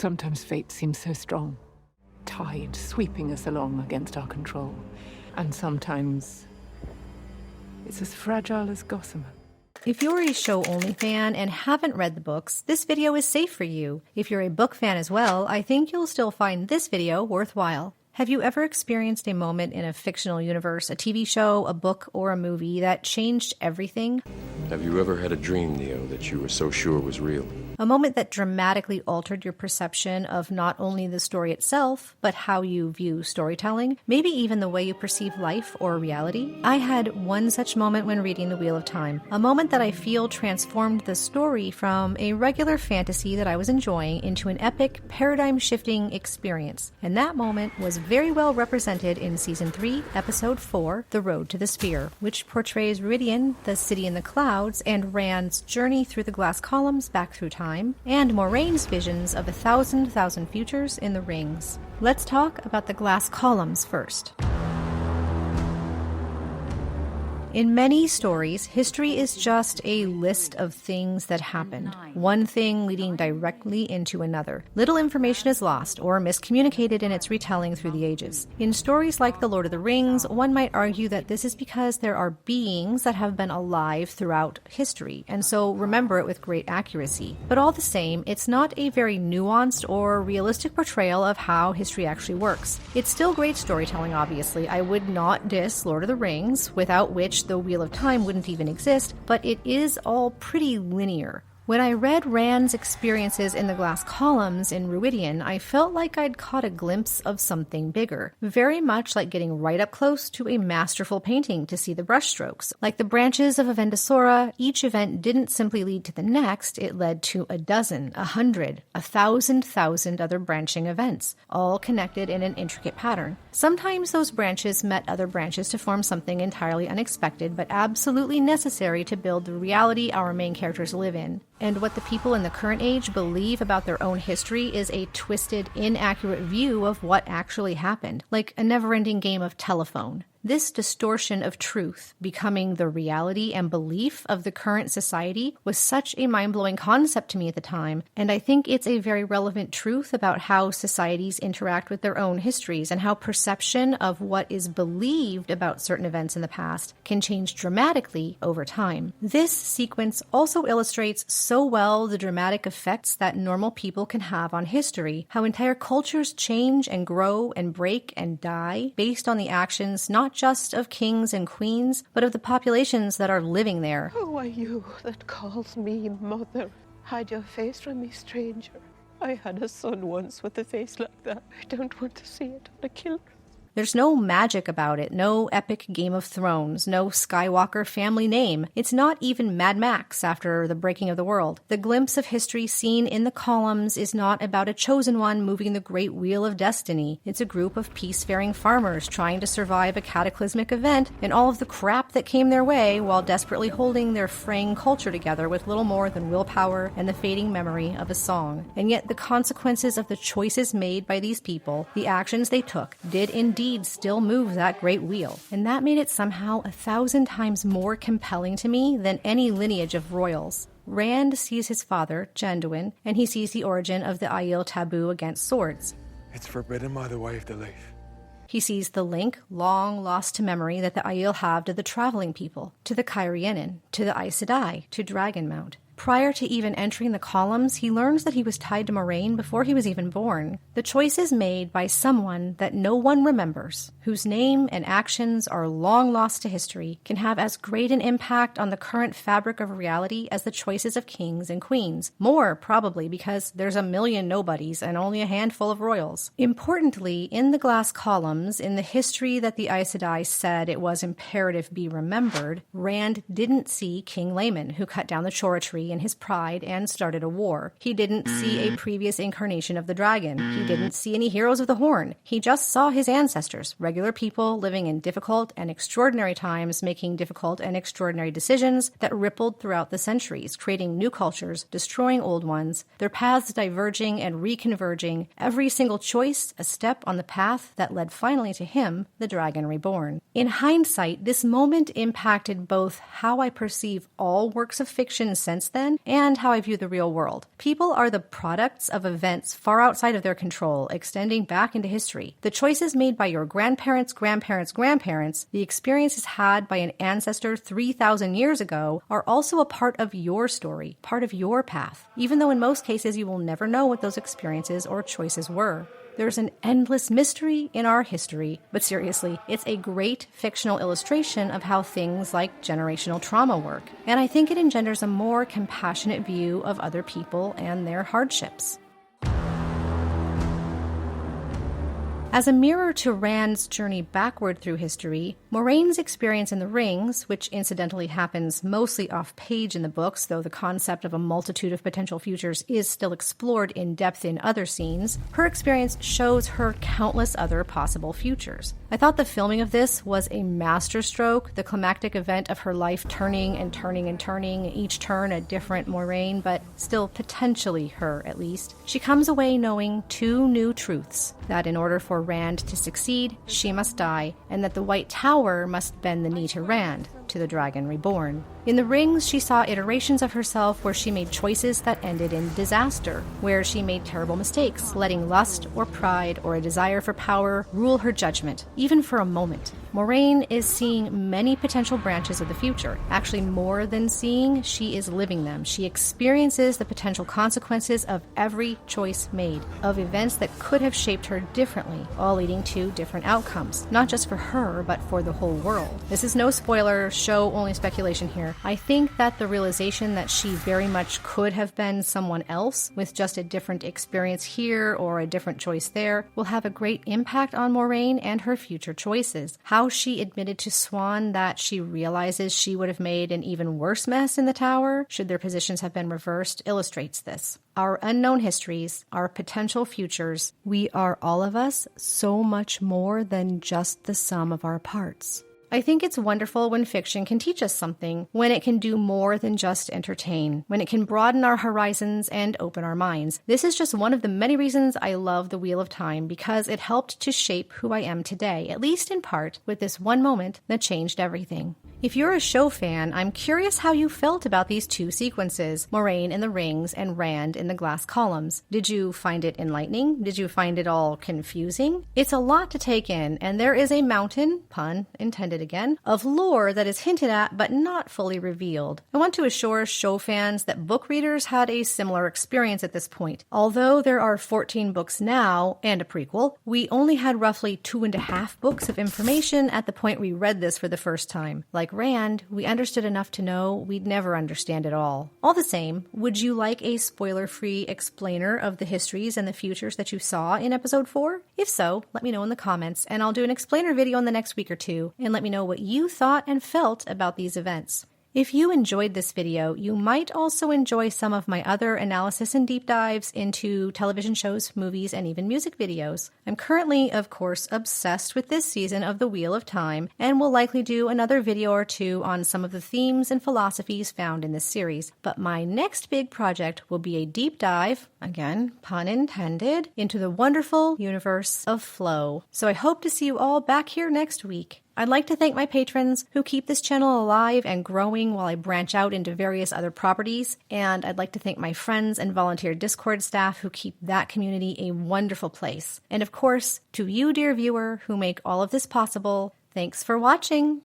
Sometimes fate seems so strong, tide sweeping us along against our control. And sometimes it's as fragile as gossamer. If you're a show-only fan and haven't read the books, this video is safe for you. If you're a book fan as well, I think you'll still find this video worthwhile. Have you ever experienced a moment in a fictional universe, a TV show, a book, or a movie that changed everything? Have you ever had a dream, Neo, that you were so sure was real? A moment that dramatically altered your perception of not only the story itself, but how you view storytelling, maybe even the way you perceive life or reality? I had one such moment when reading The Wheel of Time, a moment that I feel transformed the story from a regular fantasy that I was enjoying into an epic, paradigm-shifting experience. And that moment was very well represented in Season 3, Episode 4, The Road to the Sphere, which portrays Rhuidean, the city in the clouds, and Rand's journey through the glass columns back through time, and Moraine's visions of 1,000 futures in the rings. Let's talk about the glass columns first. In many stories, history is just a list of things that happened, one thing leading directly into another. Little information is lost or miscommunicated in its retelling through the ages. In stories like The Lord of the Rings, one might argue that this is because there are beings that have been alive throughout history, and so remember it with great accuracy. But all the same, it's not a very nuanced or realistic portrayal of how history actually works. It's still great storytelling, obviously. I would not diss Lord of the Rings, without which the Wheel of Time wouldn't even exist, but it is all pretty linear. When I read Rand's experiences in the glass columns in Rhuidean, I felt like I'd caught a glimpse of something bigger. Very much like getting right up close to a masterful painting to see the brushstrokes. Like the branches of Avendasora, each event didn't simply lead to the next, it led to a dozen, 100, 1,000 other branching events, all connected in an intricate pattern. Sometimes those branches met other branches to form something entirely unexpected, but absolutely necessary to build the reality our main characters live in. And what the people in the current age believe about their own history is a twisted, inaccurate view of what actually happened, like a never-ending game of telephone. This distortion of truth becoming the reality and belief of the current society was such a mind-blowing concept to me at the time, and I think it's a very relevant truth about how societies interact with their own histories and how perception of what is believed about certain events in the past can change dramatically over time. This sequence also illustrates so well the dramatic effects that normal people can have on history, how entire cultures change and grow and break and die based on the actions not just of kings and queens, but of the populations that are living there. Who are you that calls me mother? Hide your face from me, stranger. I had a son once with a face like that. I don't want to see it on a killer. There's no magic about it, no epic Game of Thrones, no Skywalker family name. It's not even Mad Max after the breaking of the world. The glimpse of history seen in the columns is not about a chosen one moving the great wheel of destiny. It's a group of peacefaring farmers trying to survive a cataclysmic event and all of the crap that came their way while desperately holding their fraying culture together with little more than willpower and the fading memory of a song. And yet the consequences of the choices made by these people, the actions they took, did indeed still move that great wheel. And that made it somehow 1,000 times more compelling to me than any lineage of royals. Rand sees his father, Janduin, and he sees the origin of the Aiel taboo against swords. It's forbidden by the way of the leaf. He sees the link, long lost to memory, that the Aiel have to the traveling people, to the Cairhienin, to the Aes Sedai, to Dragonmount. Prior to even entering the columns, he learns that he was tied to Moraine before he was even born. The choices made by someone that no one remembers, whose name and actions are long lost to history, can have as great an impact on the current fabric of reality as the choices of kings and queens. More, probably, because there's a million nobodies and only a handful of royals. Importantly, in the glass columns, in the history that the Aes Sedai said it was imperative be remembered, Rand didn't see King Laman, who cut down the Chora tree in his pride and started a war. He didn't see a previous incarnation of the dragon. He didn't see any heroes of the Horn. He just saw his ancestors, regular people living in difficult and extraordinary times, making difficult and extraordinary decisions that rippled throughout the centuries, creating new cultures, destroying old ones, their paths diverging and reconverging, every single choice a step on the path that led finally to him, the Dragon Reborn. In hindsight, this moment impacted both how I perceive all works of fiction since then, and how I view the real world. People are the products of events far outside of their control, extending back into history. The choices made by your grandparents, grandparents, grandparents, the experiences had by an ancestor 3,000 years ago are also a part of your story, part of your path, even though in most cases you will never know what those experiences or choices were. There's an endless mystery in our history, but seriously, it's a great fictional illustration of how things like generational trauma work, and I think it engenders a more compassionate view of other people and their hardships. As a mirror to Rand's journey backward through history, Moiraine's experience in the rings, which incidentally happens mostly off-page in the books, though the concept of a multitude of potential futures is still explored in depth in other scenes, her experience shows her countless other possible futures. I thought the filming of this was a masterstroke, the climactic event of her life turning and turning and turning, each turn a different Moiraine, but still potentially her at least. She comes away knowing two new truths, that in order for Rand to succeed, she must die, and that the White Tower must bend the knee to Rand, to the Dragon Reborn. In the rings, she saw iterations of herself where she made choices that ended in disaster, where she made terrible mistakes, letting lust or pride or a desire for power rule her judgment, even for a moment. Moiraine is seeing many potential branches of the future. Actually, more than seeing, she is living them. She experiences the potential consequences of every choice made, of events that could have shaped her differently, all leading to different outcomes, not just for her, but for the whole world. This is no spoiler, show only speculation here. I think that the realization that she very much could have been someone else with just a different experience here or a different choice there will have a great impact on Moiraine and her future choices. How she admitted to Swan that she realizes she would have made an even worse mess in the tower should their positions have been reversed illustrates this. Our unknown histories, our potential futures, we are all of us so much more than just the sum of our parts. I think it's wonderful when fiction can teach us something, when it can do more than just entertain, when it can broaden our horizons and open our minds. This is just one of the many reasons I love The Wheel of Time, because it helped to shape who I am today, at least in part, with this one moment that changed everything. If you're a show fan, I'm curious how you felt about these two sequences, Moiraine in the rings and Rand in the glass columns. Did you find it enlightening? Did you find it all confusing? It's a lot to take in, and there is a mountain, pun intended again, of lore that is hinted at but not fully revealed. I want to assure show fans that book readers had a similar experience at this point. Although there are 14 books now, and a prequel, we only had roughly 2.5 books of information at the point we read this for the first time. Like Rand, we understood enough to know we'd never understand it all. All the same, would you like a spoiler-free explainer of the histories and the futures that you saw in episode 4? If so, let me know in the comments, and I'll do an explainer video in the next week or two, and let me know what you thought and felt about these events. If you enjoyed this video, you might also enjoy some of my other analysis and deep dives into television shows, movies, and even music videos. I'm currently, of course, obsessed with this season of The Wheel of Time, and will likely do another video or two on some of the themes and philosophies found in this series. But my next big project will be a deep dive, again, pun intended, into the wonderful universe of Flow. So I hope to see you all back here next week. I'd like to thank my patrons who keep this channel alive and growing while I branch out into various other properties, and I'd like to thank my friends and volunteer Discord staff who keep that community a wonderful place. And of course, to you, dear viewer, who make all of this possible, thanks for watching!